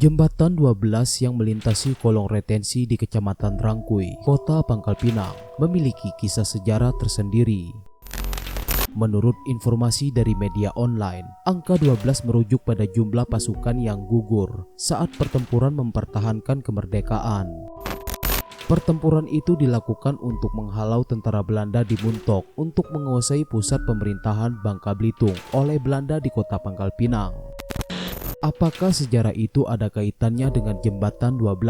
Jembatan 12 yang melintasi kolong retensi di Kecamatan Rangkui, Kota Pangkal Pinang, memiliki kisah sejarah tersendiri. Menurut informasi dari media online, angka 12 merujuk pada jumlah pasukan yang gugur saat pertempuran mempertahankan kemerdekaan. Pertempuran itu dilakukan untuk menghalau tentara Belanda di Muntok untuk menguasai pusat pemerintahan Bangka Belitung oleh Belanda di Kota Pangkal Pinang. Apakah sejarah itu ada kaitannya dengan Jembatan 12?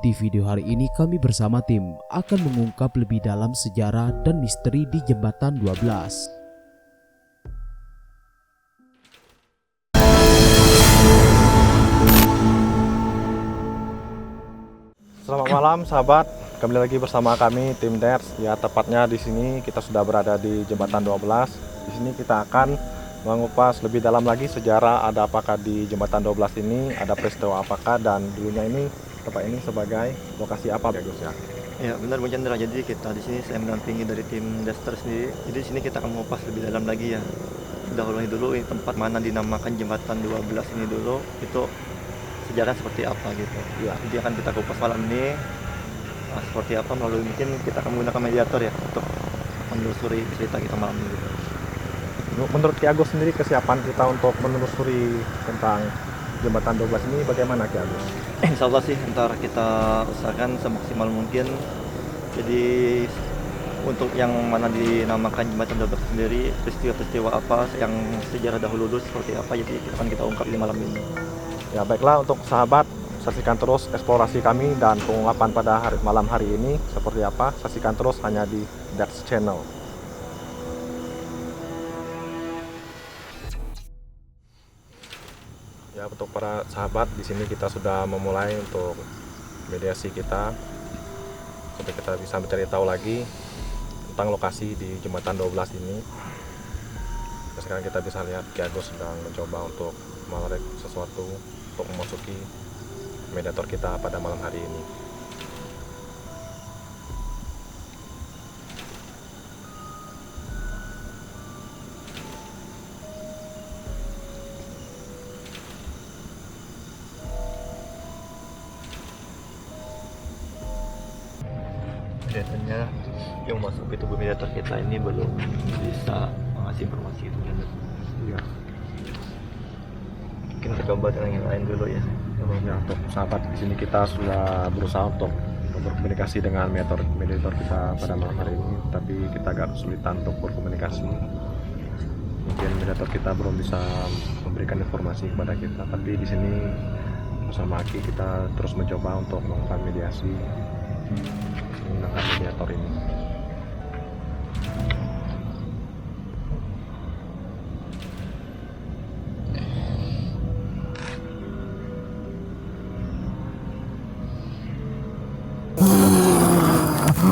Di video hari ini kami bersama tim akan mengungkap lebih dalam sejarah dan misteri di Jembatan 12. Selamat malam sahabat, kembali lagi bersama kami tim DERS. Ya, tepatnya di sini kita sudah berada di Jembatan 12. Di sini kita akan mengupas lebih dalam lagi sejarah ada apakah di Jembatan 12 ini, ada peristiwa apakah, dan dulunya ini tempat ini sebagai lokasi apa ya Gus ya? Ya benar Bung Chandra, jadi kita di sini saya mendampingi dari tim Dester sendiri. Jadi di sini kita akan mengupas lebih dalam lagi ya. Dulu tempat mana dinamakan Jembatan 12 ini dulu, itu sejarah seperti apa gitu. Ya, jadi akan kita kupas malam ini seperti apa, melalui mungkin kita akan menggunakan mediator ya untuk menelusuri cerita kita malam ini gitu. Menurut Ki Agus sendiri, kesiapan kita untuk menelusuri tentang Jembatan 12 ini bagaimana Ki Agus? Insya Allah sih ntar kita usahakan semaksimal mungkin. Jadi untuk yang mana dinamakan Jembatan 12 sendiri, peristiwa-peristiwa apa yang sejarah dahulu seperti apa, jadi akan kita ungkap di malam ini. Ya baiklah, untuk sahabat, saksikan terus eksplorasi kami dan pengungkapan pada malam hari ini seperti apa. Saksikan terus hanya di DERS Channel. Ya, untuk para sahabat, di sini kita sudah memulai untuk mediasi kita supaya kita bisa mencari tahu lagi tentang lokasi di Jembatan 12 ini. Sekarang kita bisa lihat Ki Agus sedang mencoba untuk menarik sesuatu untuk memasuki mediator kita pada malam hari ini. Kelihatannya yang masuk ke tubuh mediator kita ini belum bisa mengasih informasi itu kan. Iya. Mungkin kita coba dengan yang lain dulu ya. Ya, untuk sahabat, di sini kita sudah berusaha untuk berkomunikasi dengan mediator kita pada malam hari ini, tapi kita agak kesulitan untuk berkomunikasi. Mungkin mediator kita belum bisa memberikan informasi kepada kita, tapi di sini bersama Aki kita terus mencoba untuk melakukan mediasi menggunakan mediator ini.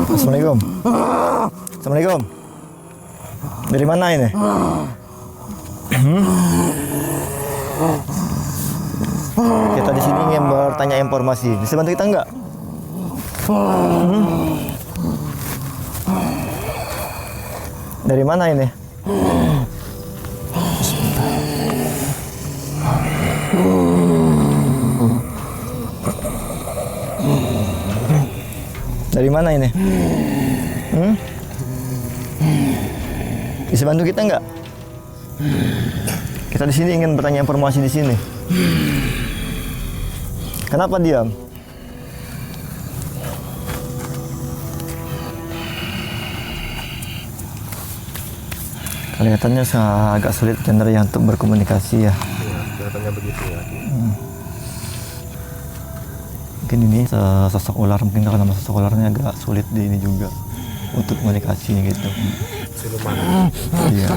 Assalamualaikum. Assalamualaikum. Dari mana ini? Kita di sini ingin bertanya informasi. Bisa bantu kita enggak? Dari mana ini? Dari mana ini? Bisa bantu kita enggak? Kita di sini ingin bertanya informasi di sini. Kenapa diam? Kelihatannya agak sulit cenderung untuk berkomunikasi ya. Iya, kelihatannya begitu ya. Mungkin ini sosok ular, mungkin karena sosok ularnya agak sulit di ini juga untuk komunikasi gitu. Siluman. Iya.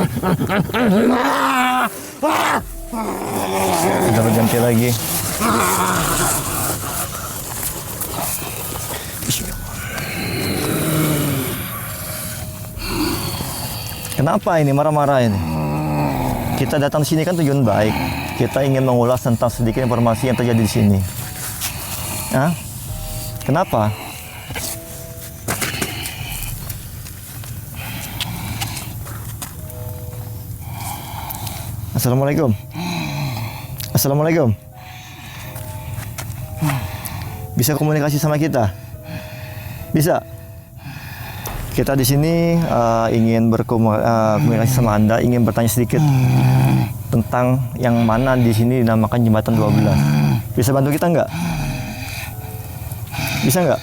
Sudah berganti lagi. Kenapa ini marah-marah ini? Kita datang sini kan tujuan baik. Kita ingin mengulas tentang sedikit informasi yang terjadi di sini. Hah? Kenapa? Assalamualaikum. Assalamualaikum. Bisa komunikasi sama kita? Bisa? Kita di sini ingin berkomunikasi sama Anda, ingin bertanya sedikit tentang yang mana di sini dinamakan Jembatan 12. Bisa bantu kita nggak? Bisa nggak?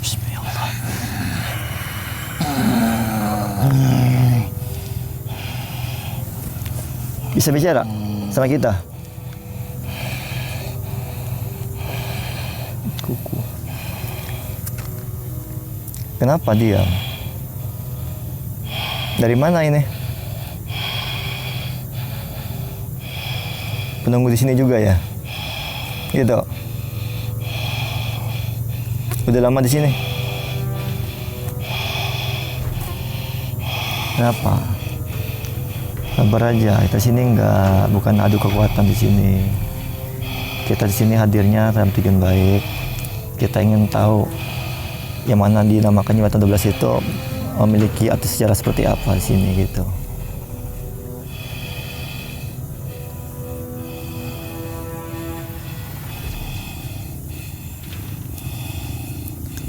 Bismillah. Bisa bicara sama kita? Kuku. Kenapa diam? Dari mana ini? Penunggu di sini juga ya? Gitu. Udah lama di sini? Kenapa? Sabar aja. Kita sini bukan adu kekuatan di sini. Kita di sini hadirnya dalam tujuan baik. Kita ingin tahu yang mana dinamakan Jembatan 12 itu memiliki arti sejarah seperti apa di sini gitu.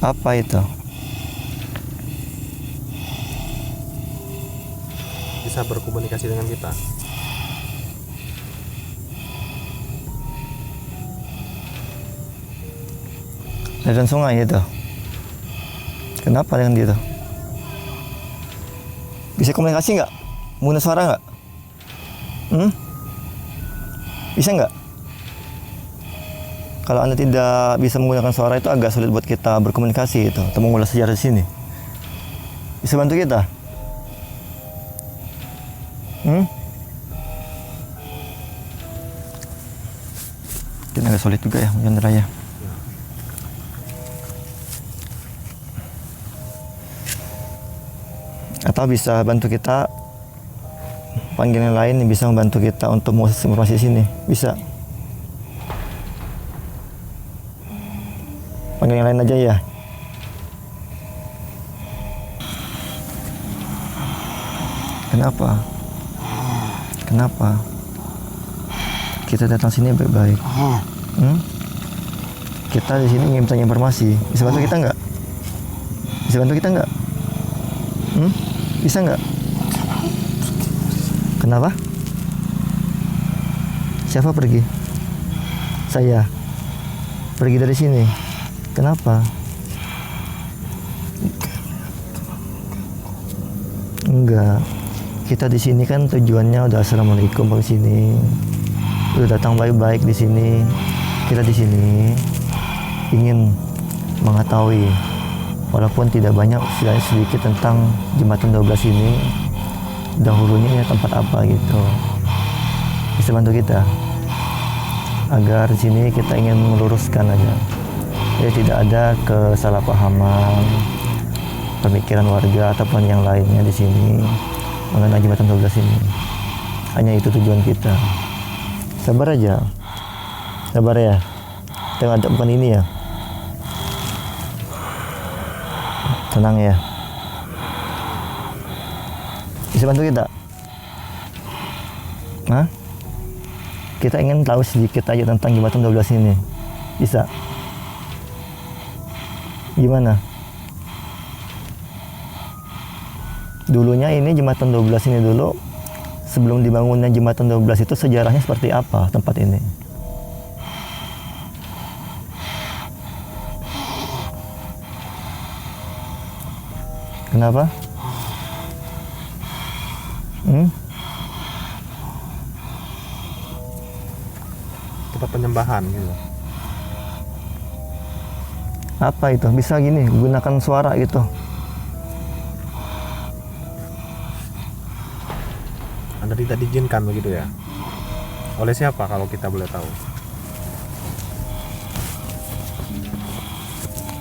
Apa itu? Bisa berkomunikasi dengan kita. Aliran sungai itu. Kenapa dengan gitu? Bisa komunikasi nggak? Menggunakan suara nggak? Bisa nggak? Kalau Anda tidak bisa menggunakan suara itu agak sulit buat kita berkomunikasi itu atau mengulas sejarah di sini. Bisa bantu kita? Mungkin agak sulit juga ya Jalan Raya. Atau bisa bantu kita panggilan lain yang bisa membantu kita untuk mengakses informasi di sini. Bisa. Panggil yang lain aja ya. Kenapa? Kenapa? Kita datang sini baik-baik. Kita di sini ingin bertanya informasi. Bisa bantu kita nggak? Bisa bantu kita nggak? Bisa nggak? Kenapa? Siapa pergi? Saya. Pergi dari sini. Kenapa? Enggak. Kita di sini kan tujuannya udah assalamualaikum ke sini. Udah datang baik-baik di sini. Kita di sini ingin mengetahui, walaupun tidak banyak, sedikit tentang Jembatan 12 ini. Dahulunya ini tempat apa gitu. Bisa bantu kita? Agar di sini kita ingin meluruskan aja. Ya, tidak ada kesalahpahaman, pemikiran warga ataupun yang lainnya di sini mengenai Jembatan 12 ini. Hanya itu tujuan kita. Sabar aja. Sabar ya. Kita ada bukan ini ya. Tenang ya. Bisa bantu kita? Hah? Kita ingin tahu sedikit aja tentang Jembatan 12 ini. Bisa? Gimana? Dulunya ini Jembatan 12 ini dulu, sebelum dibangunnya Jembatan 12 itu sejarahnya seperti apa tempat ini? Kenapa? Tempat penyembahan gitu. Apa itu? Bisa gini, gunakan suara gitu. Anda tidak diizinkan begitu ya? Oleh siapa kalau kita boleh tahu?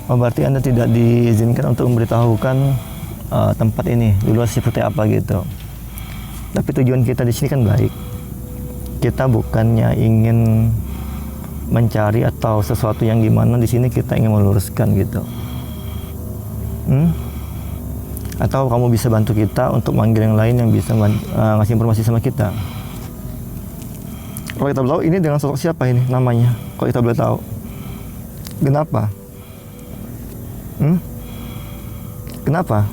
Oh, berarti Anda tidak diizinkan untuk memberitahukan tempat ini dulu seperti apa gitu. Tapi tujuan kita di sini kan baik. Kita bukannya ingin mencari atau sesuatu yang gimana, di sini kita ingin meluruskan gitu. Atau kamu bisa bantu kita untuk manggil yang lain yang bisa ngasih informasi sama kita. Kalau kita boleh tahu ini dengan sosok siapa ini namanya? Kalau kita boleh tahu. Kenapa? Kenapa?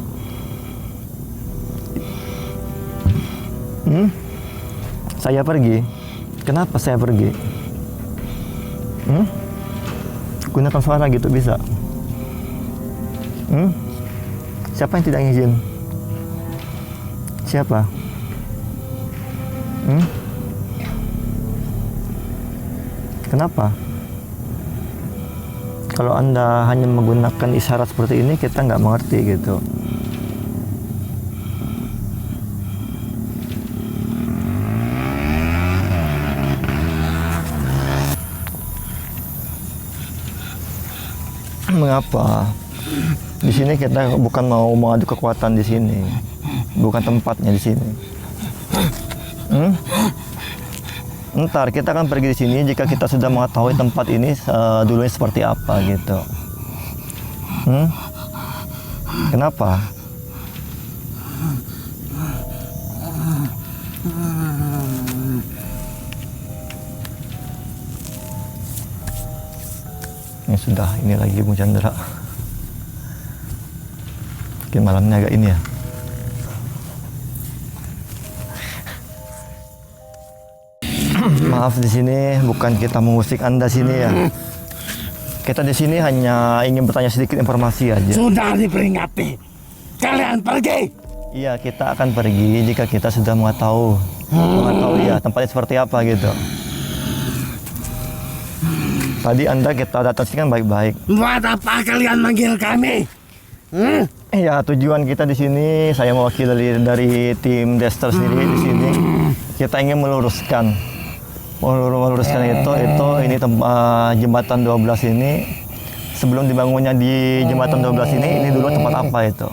Saya pergi. Kenapa saya pergi? Gunakan suara gitu bisa. Siapa yang tidak izin? Siapa? Kenapa? Kalau Anda hanya menggunakan isyarat seperti ini, kita nggak mengerti gitu. Mengapa? Di sini kita bukan mau mengadu kekuatan di sini, bukan tempatnya di sini. Ntar kita akan pergi di sini jika kita sudah mengetahui tempat ini dulunya seperti apa gitu. Kenapa? Ya sudah, ini lagi Bung Chandra. Mungkin malamnya agak ini ya. Maaf, di sini bukan kita mengusik Anda sini ya. Kita di sini hanya ingin bertanya sedikit informasi aja. Sudah diperingati. Kalian pergi. Iya, kita akan pergi jika kita sudah mengetahui ya tempatnya seperti apa gitu. Tadi Anda kita datang sini kan baik-baik. Buat apa kalian manggil kami? Ya, tujuan kita di sini, saya mewakili dari tim Dester sendiri di sini. Kita ingin meluruskan itu ini jembatan 12 ini sebelum dibangunnya di jembatan 12 ini dulu tempat apa itu?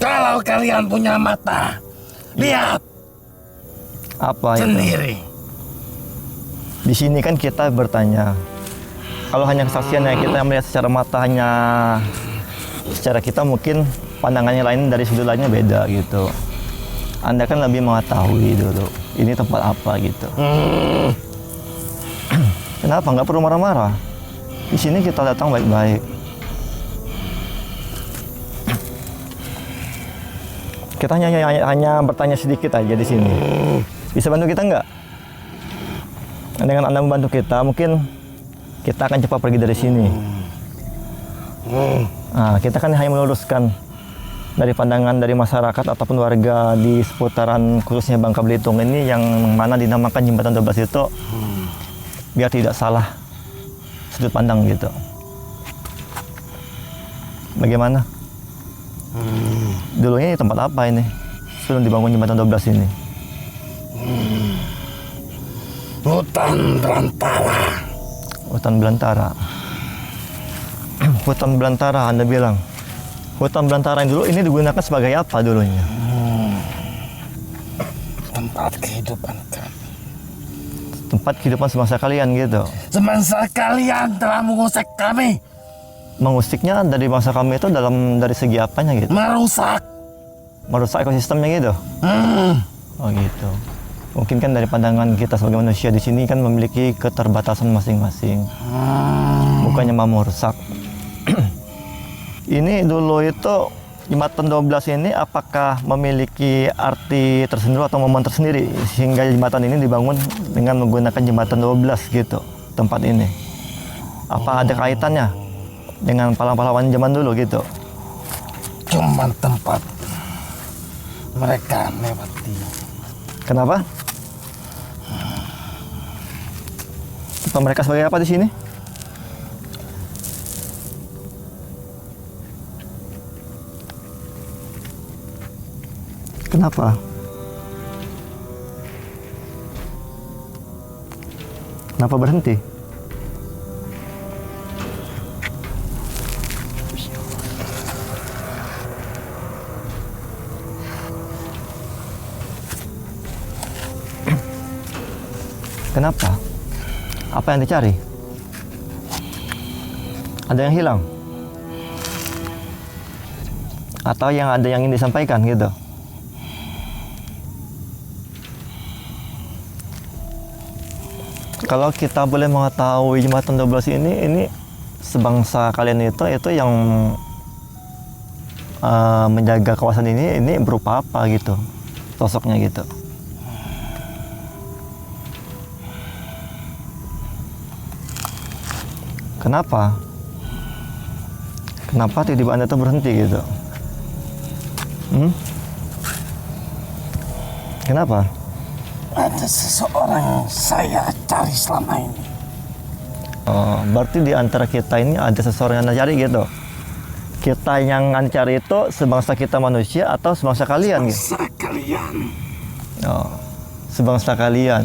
Kalau kalian punya mata, lihat Apa sendiri. itu? Di sini kan kita bertanya. Kalau hanya kesaksiannya kita melihat secara mata, hanya secara kita mungkin pandangannya lain dari sudut lainnya beda gitu. Anda kan lebih mengetahui dulu ini tempat apa gitu. Kenapa nggak perlu marah-marah? Di sini kita datang baik-baik. Kita hanya bertanya sedikit aja di sini. Bisa bantu kita nggak? Dengan Anda membantu kita, mungkin kita akan cepat pergi dari sini. Nah, kita kan hanya meluruskan dari pandangan dari masyarakat ataupun warga di seputaran khususnya Bangka Belitung ini yang mana dinamakan jembatan 12 itu, biar tidak salah sudut pandang gitu. Bagaimana? Dulunya tempat apa ini sebelum dibangun jembatan 12 ini? Hutan belantara. Hutan belantara. Hutan belantara, Anda bilang. Hutan belantara yang dulu ini digunakan sebagai apa dulunya? Tempat kehidupan kami. Tempat kehidupan semasa kalian gitu. Semasa kalian telah mengusik kami. Mengusiknya dari bangsa kami itu dari segi apanya gitu? Merusak. Merusak ekosistemnya gitu? Oh gitu. Mungkin kan dari pandangan kita sebagai manusia di sini kan memiliki keterbatasan masing-masing. Bukannya mau merusak. Ini dulu itu jembatan 12 ini apakah memiliki arti tersendiri atau momen tersendiri sehingga jembatan ini dibangun dengan menggunakan jembatan 12 gitu tempat ini? Apa ada kaitannya dengan pahlawan-pahlawan zaman dulu gitu? Cuma tempat mereka lewati. Kenapa? Tempat mereka sebagai apa di sini? Kenapa? Kenapa berhenti? Kenapa? Apa yang dicari? Ada yang hilang? Atau ada yang ingin disampaikan gitu? Kalau kita boleh mengetahui jembatan 12 ini sebangsa kalian itu yang menjaga kawasan ini berupa apa gitu, sosoknya gitu. Kenapa tiba-tiba Anda tuh berhenti gitu? Kenapa? Ada seseorang yang saya cari selama ini. Oh, berarti di antara kita ini ada seseorang yang Anda cari gitu. Kita yang Anda cari itu sebangsa kita manusia atau sebangsa kalian gitu? Sebangsa kalian. Oh, sebangsa kalian.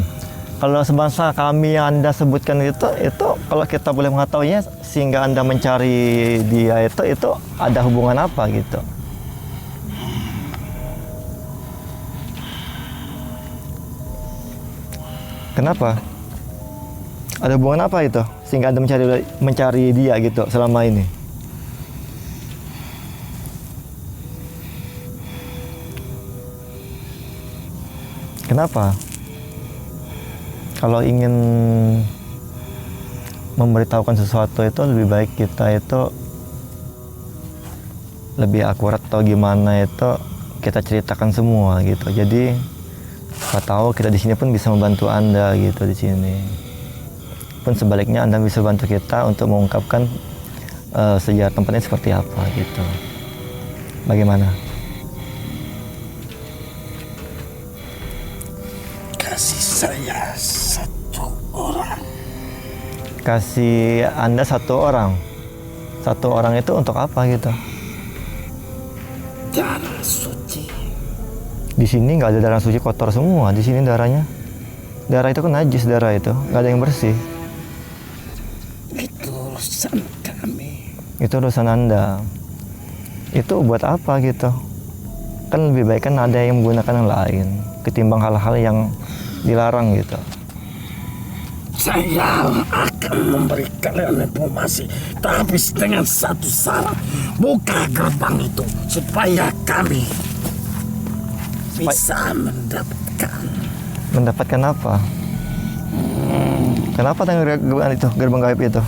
Kalau sebangsa kami yang Anda sebutkan itu kalau kita boleh mengetahuinya sehingga Anda mencari dia itu ada hubungan apa gitu? Kenapa? Ada hubungan apa itu sehingga Anda mencari dia gitu selama ini? Kenapa? Kalau ingin memberitahukan sesuatu itu lebih baik kita itu lebih akurat atau gimana itu kita ceritakan semua gitu. Jadi siapa tahu kita di sini pun bisa membantu Anda gitu di sini. Pun sebaliknya Anda bisa bantu kita untuk mengungkapkan sejarah tempatnya seperti apa gitu. Bagaimana? Kasih saya satu orang. Kasih Anda satu orang. Satu orang itu untuk apa gitu? Darah suci. Di sini nggak ada darah suci, kotor semua. Di sini darahnya. Darah itu kan najis, darah itu nggak ada yang bersih. Itu urusan kami. Itu urusan Anda. Itu buat apa gitu? Kan lebih baik kan ada yang menggunakan yang lain ketimbang hal-hal yang dilarang gitu. Saya akan memberi kalian informasi, tapi dengan satu syarat. Buka gerbang itu supaya kami bisa Mendapatkan apa? Kenapa dengan gerbang gaib itu?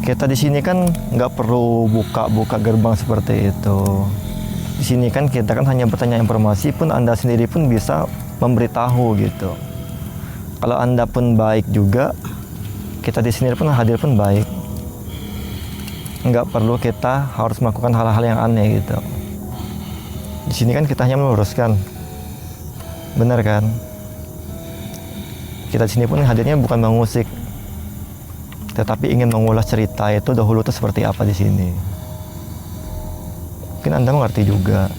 Kita di sini kan nggak perlu buka gerbang seperti itu. Di sini kan kita kan hanya bertanya informasi, pun Anda sendiri pun bisa memberitahu gitu. Kalau Anda pun baik juga, kita di sini pun hadir pun baik. Nggak perlu kita harus melakukan hal-hal yang aneh gitu. Di sini kan kita hanya meluruskan, benar kan? Kita di sini pun hadirnya bukan mengusik, tetapi ingin mengulas cerita itu dahulu itu seperti apa di sini. Mungkin Anda mengerti juga.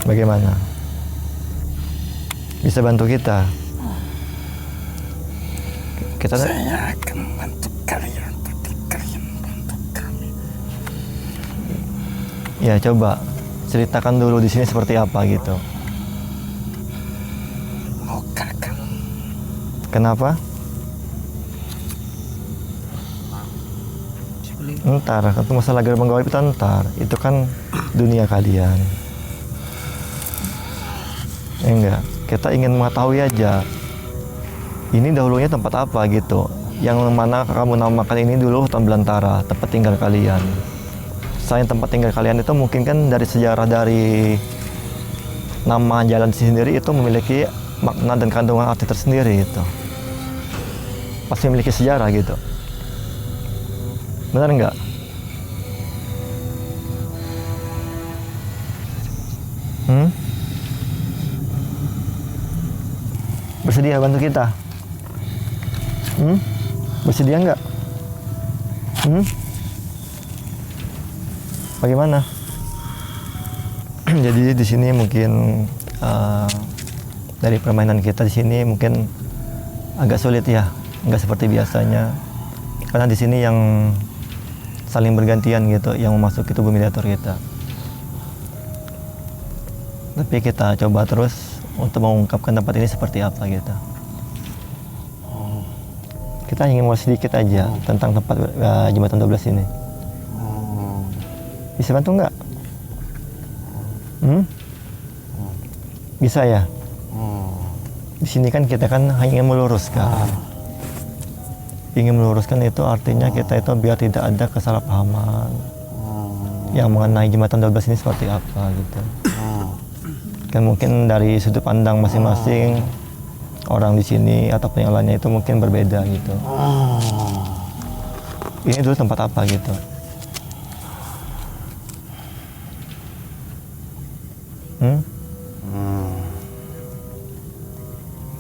Bagaimana? Bisa bantu kita? Saya akan bantu kalian, tapi kalian bantu kami. Ya coba ceritakan dulu di sini seperti apa gitu. Bukakan. Kenapa? Ntar, itu masalah gerbang gaib itu ntar. Itu kan dunia kalian. Ya enggak, kita ingin mengetahui aja. Ini dahulunya tempat apa gitu. Yang mana kamu namakan ini dulu hutan belantara, tempat tinggal kalian. Selain tempat tinggal kalian itu mungkin kan dari sejarah dari nama jalan sendiri itu memiliki makna dan kandungan arti tersendiri itu. Pasti memiliki sejarah gitu. Benar nggak? Bersedia bantu kita? Bersedia nggak? Bagaimana? Jadi di sini mungkin dari permainan kita di sini mungkin agak sulit ya, nggak seperti biasanya. Karena di sini yang saling bergantian gitu, yang memasuki tubuh mediator kita. Tapi kita coba terus untuk mengungkapkan tempat ini seperti apa gitu. Kita ingin mau sedikit aja tentang tempat jembatan 12 ini. Bisa bantu nggak? Bisa ya? Di sini kan kita kan hanya ingin meluruskan. Ingin meluruskan itu artinya kita itu biar tidak ada kesalahpahaman. Yang mengenai jembatan 12 ini seperti apa gitu. Kan mungkin dari sudut pandang masing-masing orang di sini ataupun yang lainnya itu mungkin berbeda gitu. Ini dulu tempat apa gitu.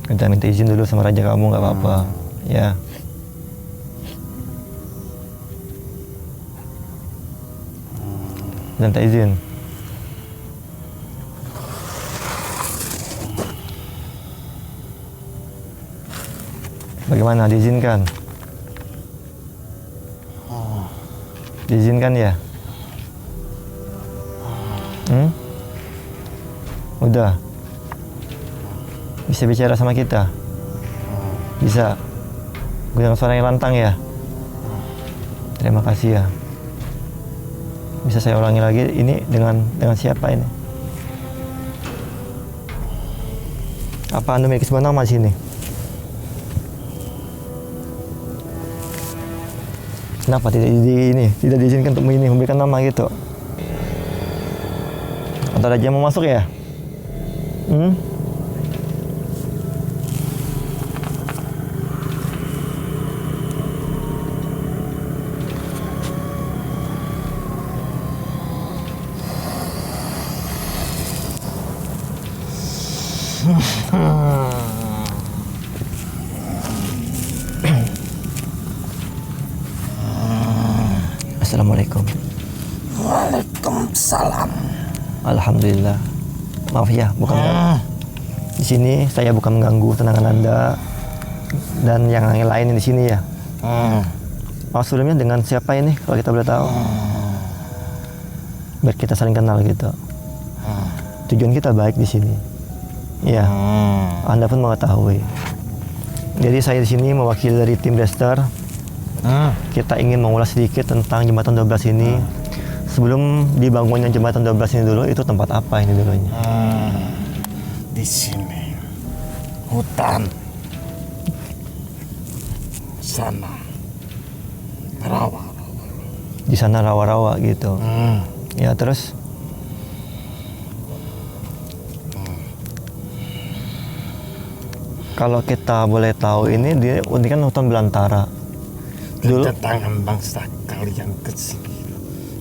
Kita minta izin dulu sama raja kamu, nggak apa-apa. Ya. Minta izin. Bagaimana, diizinkan? Diizinkan ya? Udah? Bisa bicara sama kita? Bisa? Dengan suara yang lantang ya? Terima kasih ya. Bisa saya ulangi lagi, ini dengan siapa ini? Apa Anda memiliki sebuah nama di sini? Kenapa tidak diizinkan untuk memberikan nama gitu? Atau raja mau masuk ya? Assalamualaikum. Waalaikumsalam. Alhamdulillah. Maaf ya, bukan di sini saya bukan mengganggu tenangan Anda dan yang lain di sini ya. Maaf sebelumnya dengan siapa ini kalau kita boleh tahu? Biar kita saling kenal gitu. Tujuan kita baik di sini. Ya, Anda pun mengetahui. Jadi saya di sini mewakili dari tim Dester. Kita ingin mengulas sedikit tentang jembatan 12 ini. Sebelum dibangunnya jembatan 12 ini dulu, itu tempat apa ini dulunya? Di sini hutan, sana rawa. Di sana rawa-rawa gitu. Ya terus? Kalau kita boleh tahu ini kan hutan belantara. Dulu Kedatangan bangsa kalian ke sini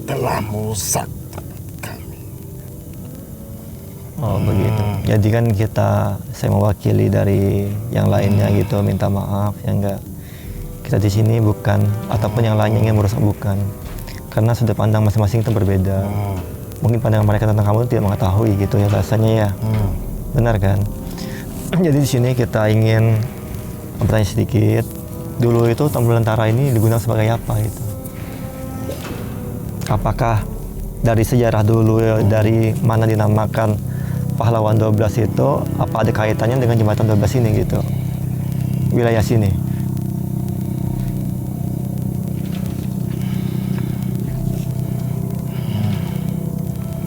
telah merusak tempat kami. Oh begitu. Jadi kan saya mewakili dari yang lainnya gitu, minta maaf ya enggak. Kita di sini bukan ataupun yang lainnya ingin merusak bukan. Karena sudut pandang masing-masing itu berbeda. Mungkin pandangan mereka tentang kamu tidak mengetahui gitu ya rasanya ya. Benar kan? Jadi di sini kita ingin bertanya sedikit. Dulu itu hutan belantara ini digunakan sebagai apa itu? Apakah dari sejarah dulu dari mana dinamakan Pahlawan 12 itu, apa ada kaitannya dengan jembatan 12 ini gitu? Wilayah sini.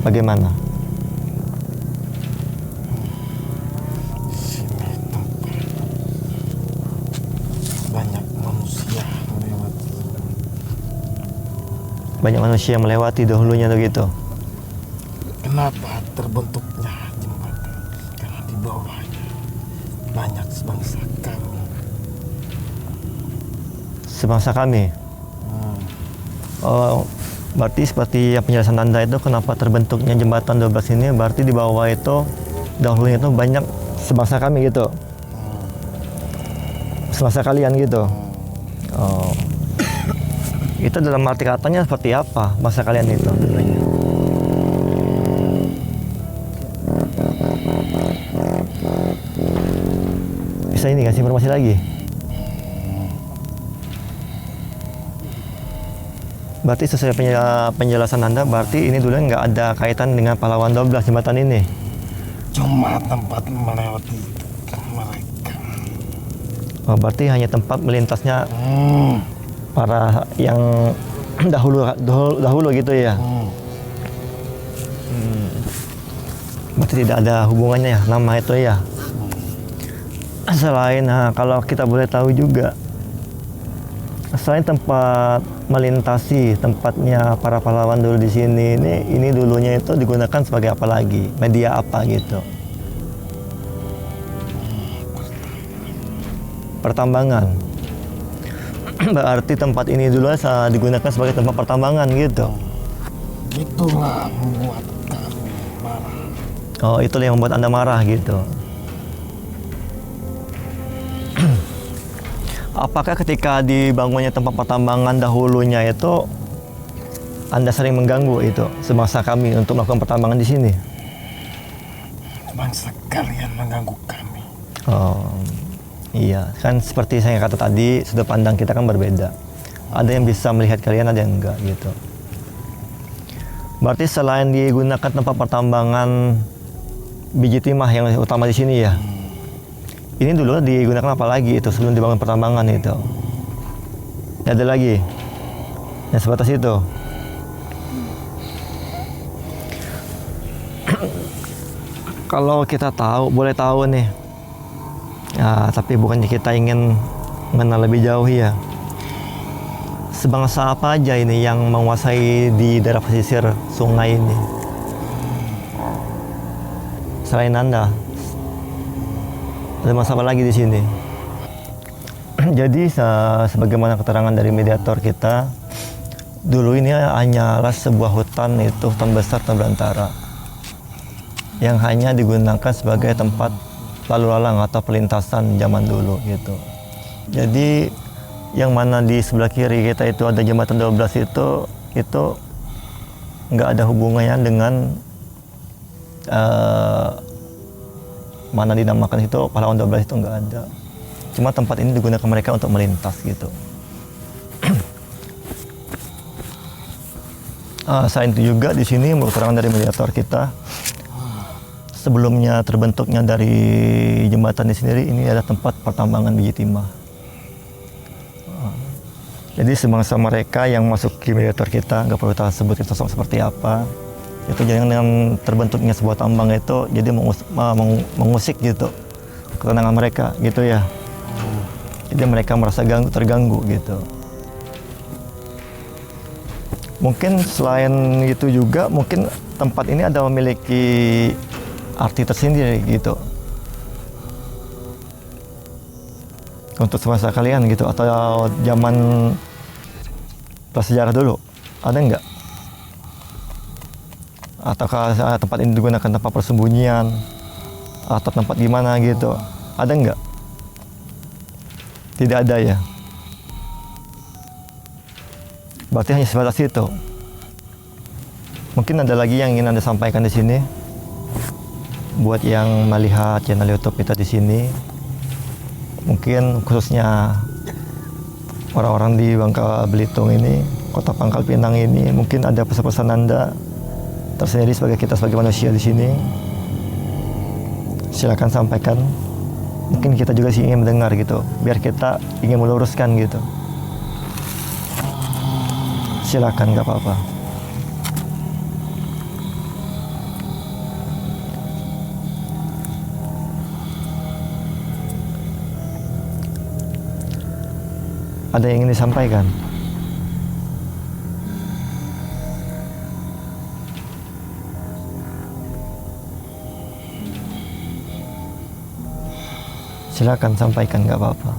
Bagaimana? Sini tempat banyak manusia melewati. Banyak manusia yang melewati dahulunya begitu. Kenapa terbentuknya jembatan? Karena di bawahnya banyak sebangsa kami. Sebangsa kami? Oh, berarti seperti penjelasan Anda itu kenapa terbentuknya jembatan 12 ini, berarti di bawah itu dahulunya itu banyak sebangsa kami gitu. Sebangsa kalian gitu. Oh. Itu dalam arti katanya seperti apa bangsa kalian itu? Bisa ini kasih informasi lagi? Berarti sesuai penjelasan Anda, berarti ini dulu nggak ada kaitan dengan Pahlawan 12 jembatan ini? Cuma tempat melewati mereka. Oh, berarti hanya tempat melintasnya para yang dahulu gitu ya? Berarti tidak ada hubungannya ya nama itu ya? Selain kalau kita boleh tahu juga, selain tempat melintasi tempatnya para pahlawan dulu di sini, ini dulunya itu digunakan sebagai apa lagi? Media apa gitu? Pertambangan. Berarti tempat ini dulu digunakan sebagai tempat pertambangan gitu. Itulah membuat kami marah. Oh, itulah yang membuat Anda marah gitu. Apakah ketika dibangunnya tempat pertambangan dahulunya itu Anda sering mengganggu itu semasa kami untuk melakukan pertambangan di sini? Bangsa kalian mengganggu kami. Oh, iya. Kan seperti saya kata tadi, sudut pandang kita kan berbeda. Ada yang bisa melihat kalian, ada yang enggak gitu. Berarti selain digunakan tempat pertambangan biji timah yang utama di sini ya? Ini dulu digunakan apa lagi itu sebelum dibangun pertambangan itu? Ada lagi? Yang sebatas itu? Kalau kita tahu, boleh tahu nih. Ya, tapi bukannya kita ingin mengenal lebih jauh ya. Sebangsa apa aja ini yang menguasai di daerah pesisir sungai ini? Selain Anda, ada masalah lagi di sini. Jadi sebagaimana keterangan dari mediator kita, dulu ini hanyalah sebuah hutan, itu hutan besar, hutan belantara, yang hanya digunakan sebagai tempat lalu lalang atau perlintasan zaman dulu gitu. Jadi yang mana di sebelah kiri kita itu ada jembatan 12 itu nggak ada hubungannya dengan mana dinamakan itu pahlawan 12 itu nggak ada. Cuma tempat ini digunakan mereka untuk melintas gitu. Selain itu juga di sini menurut keterangan dari mediator kita, sebelumnya terbentuknya dari jembatan ini sendiri, ini ada tempat pertambangan biji timah. Jadi semangsa mereka yang masuk ke mediator kita, nggak perlu kita sebutin sosok seperti apa, itu jadi dengan terbentuknya sebuah tambang itu jadi mengusik gitu ketenangan mereka gitu ya. Jadi mereka merasa terganggu gitu. Mungkin selain itu juga mungkin tempat ini ada memiliki arti tersendiri gitu untuk semasa kalian gitu, atau zaman prasejarah dulu ada nggak? Ataukah tempat ini digunakan tempat persembunyian atau tempat gimana gitu? Ada nggak? Tidak ada ya. Berarti hanya sebatas itu. Mungkin ada lagi yang ingin Anda sampaikan di sini buat yang melihat channel YouTube kita di sini. Mungkin khususnya orang-orang di Bangka Belitung ini, Kota Pangkal Pinang ini, mungkin ada pesan-pesan Anda tersendiri sebagai manusia di sini. Silakan sampaikan. Mungkin kita juga sih ingin mendengar gitu, biar kita ingin meluruskan gitu. Silakan, nggak apa-apa. Ada yang ingin disampaikan? Silakan sampaikan, nggak apa-apa.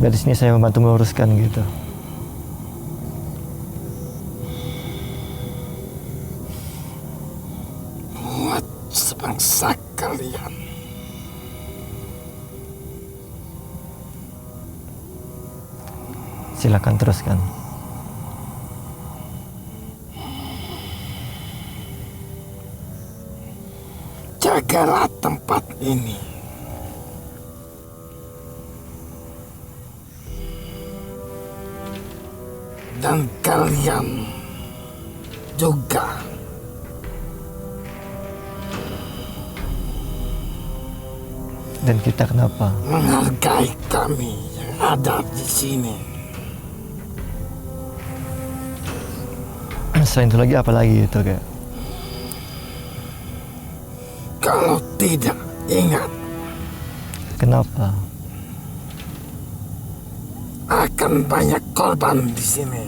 Biar di sini saya membantu meluruskan gitu. Muat sebangsa kalian. Silakan teruskan. Jagalah tempat ini. Dan kalian juga. Dan kita kenapa? Menghargai kami yang ada di sini. Selain itu lagi apa lagi itu kayak? Kalau tidak, ingat, Kenapa? Akan banyak korban di sini.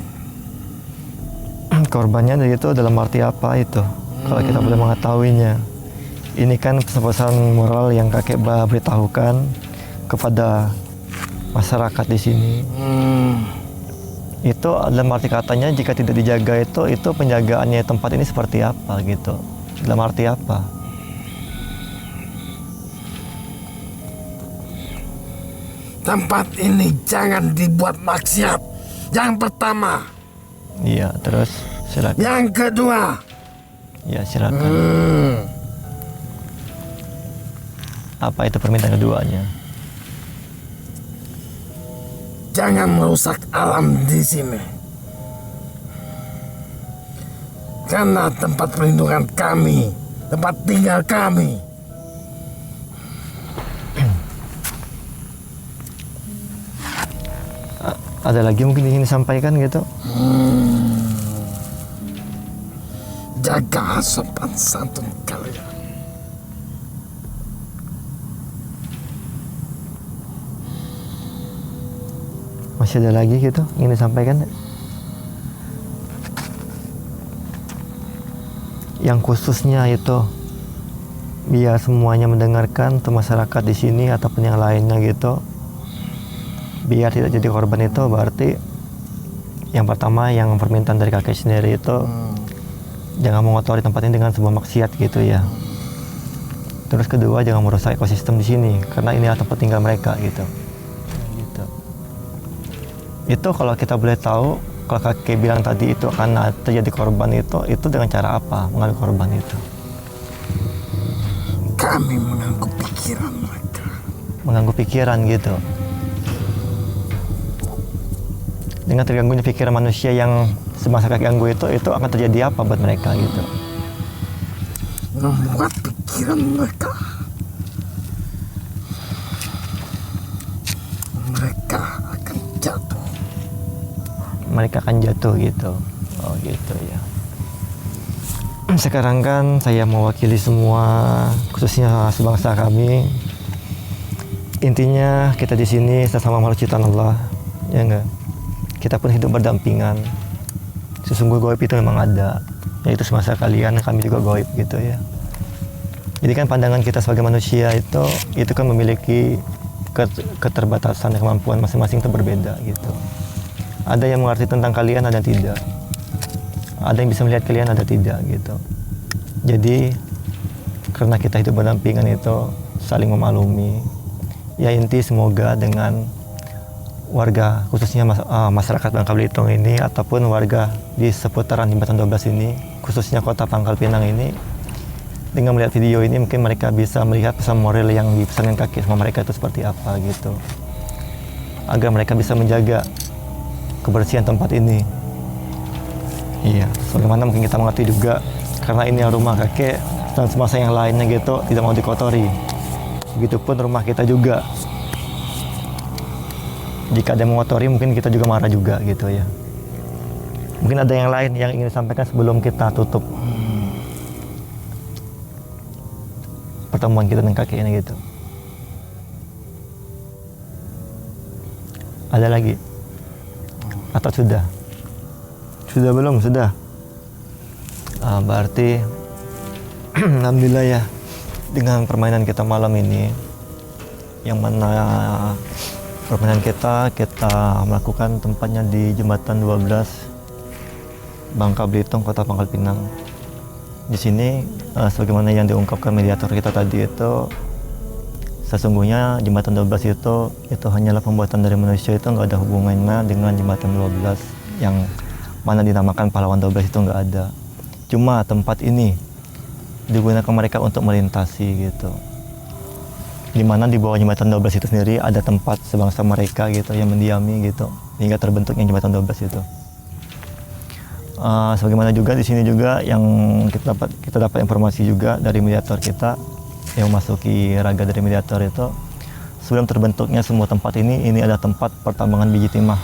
Korbannya itu dalam arti apa itu? Kalau kita boleh mengetahuinya. Ini kan pesan-pesan moral yang kakek beritahukan kepada masyarakat di sini. Itu dalam arti katanya jika tidak dijaga itu penjagaannya tempat ini seperti apa gitu. Dalam arti apa? Tempat ini jangan dibuat maksiat. Yang pertama. Iya, terus silakan. Yang kedua. Ya, silakan. Apa itu permintaan keduanya? Jangan merusak alam di sini. Karena tempat perlindungan kami, tempat tinggal kami. Ada lagi mungkin ingin disampaikan gitu? Jaga sopan santun kalian. Masih ada lagi gitu ingin disampaikan? Yang khususnya itu biar semuanya mendengarkan, untuk masyarakat di sini ataupun yang lainnya gitu, biar tidak jadi korban itu berarti yang pertama yang permintaan dari kakek sendiri itu jangan mengotori tempat ini dengan sebuah maksiat gitu ya. Terus kedua jangan merusak ekosistem di sini karena ini adalah tempat tinggal mereka gitu. Itu kalau kita boleh tahu, kalau kakek bilang tadi itu akan terjadi korban itu dengan cara apa mengambil korban itu? Kami mengganggu pikiran mereka. Mengganggu pikiran gitu. Dengan terganggunya pikiran manusia yang semasa kakek ganggu itu akan terjadi apa buat mereka gitu? Membuat pikiran mereka. Mereka akan jatuh. Mereka akan jatuh gitu. Oh gitu ya. Sekarang kan saya mewakili semua, khususnya sebangsa kami. Intinya kita di sini sesama makhluk ciptaan Allah, ya enggak? Kita pun hidup berdampingan. Sesungguhnya gaib itu memang ada, yaitu semasa kalian, kami juga gaib gitu ya. Jadi kan pandangan kita sebagai manusia itu kan memiliki keterbatasan dan kemampuan masing-masing itu berbeda gitu. Ada yang mengerti tentang kalian, ada yang tidak. Ada yang bisa melihat kalian, ada tidak gitu. Jadi karena kita hidup berdampingan itu saling memaklumi. Ya inti semoga dengan warga khususnya masyarakat Bangka Belitung ini ataupun warga di seputaran Jembatan 12 ini, khususnya kota Pangkal Pinang ini, dengan melihat video ini mungkin mereka bisa melihat pesan moral yang dipesankan kakek sama mereka itu seperti apa gitu. Agar mereka bisa menjaga kebersihan tempat ini. Iya, sebagaimana mungkin kita mengerti juga karena ini rumah kakek dan semasa yang lainnya gitu tidak mau dikotori. Begitupun rumah kita juga. Jika ada yang mengotori mungkin kita juga marah juga gitu ya. Mungkin ada yang lain yang ingin disampaikan sebelum kita tutup pertemuan kita dengan kakek ini gitu. Ada lagi? Atau sudah? Sudah belum? Sudah? Berarti alhamdulillah ya, dengan permainan kita malam ini, yang mana permainan kita melakukan tempatnya di Jembatan 12 Bangka Belitung, Kota Pangkal Pinang. Di sini sebagaimana yang diungkapkan mediator kita tadi itu, sesungguhnya Jembatan 12 itu hanyalah pembuatan dari manusia, itu nggak ada hubungannya dengan Jembatan 12 yang mana dinamakan pahlawan 12 itu nggak ada. Cuma tempat ini digunakan mereka untuk melintasi gitu. Dimana di bawah Jembatan 12 itu sendiri ada tempat sebangsa mereka gitu yang mendiami gitu hingga terbentuknya Jembatan 12 itu. Sebagaimana juga di sini juga yang kita dapat informasi juga dari mediator kita yang memasuki raga dari mediator itu, sebelum terbentuknya semua tempat ini adalah tempat pertambangan biji timah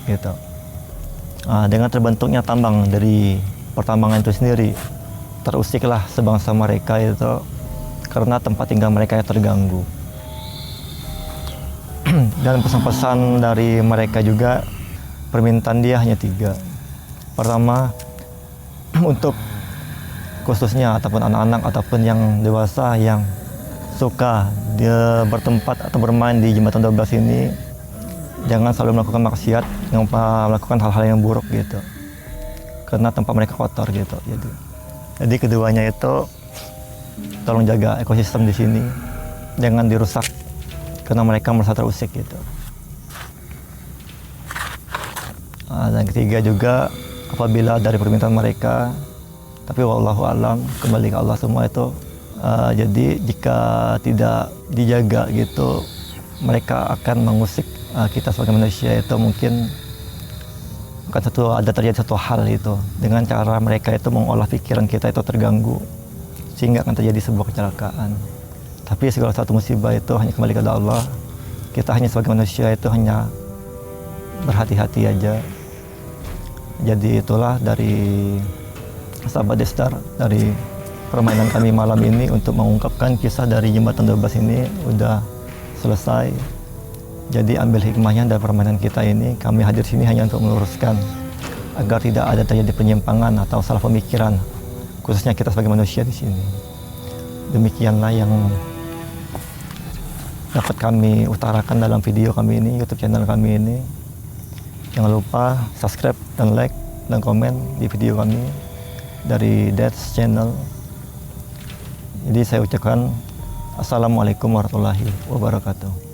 gitu. Dengan terbentuknya tambang dari pertambangan itu sendiri, terusiklah sebangsa mereka itu karena tempat tinggal mereka yang terganggu. Dan pesan-pesan dari mereka juga, permintaan dia hanya 3. Pertama, untuk khususnya ataupun anak-anak ataupun yang dewasa yang suka dia bertempat atau bermain di jembatan 12 ini, jangan selalu melakukan maksiat, jangan melakukan hal-hal yang buruk gitu, karena tempat mereka kotor gitu. Jadi keduanya itu tolong jaga ekosistem di sini, jangan dirusak karena mereka merasa terusik gitu. Dan ketiga juga, apabila dari permintaan mereka, tapi wallahu alam, kembali ke Allah semua itu. Jadi jika tidak dijaga gitu, mereka akan mengusik kita sebagai manusia. Itu mungkin bukan terjadi satu hal itu, dengan cara mereka itu mengolah pikiran kita itu terganggu, sehingga akan terjadi sebuah kecelakaan. Tapi segala satu musibah itu hanya kembali kepada Allah. Kita hanya sebagai manusia itu hanya berhati-hati aja. Jadi itulah dari sahabat Destar, dari permainan kami malam ini untuk mengungkapkan kisah dari jembatan 12 ini udah selesai. Jadi ambil hikmahnya dari permainan kita ini. Kami hadir sini hanya untuk meluruskan agar tidak ada terjadi penyimpangan atau salah pemikiran, khususnya kita sebagai manusia di sini. Demikianlah yang dapat kami utarakan dalam video kami ini, YouTube channel kami ini. Jangan lupa subscribe dan like dan komen di video kami dari Dad's Channel. Jadi saya ucapkan Assalamualaikum warahmatullahi wabarakatuh.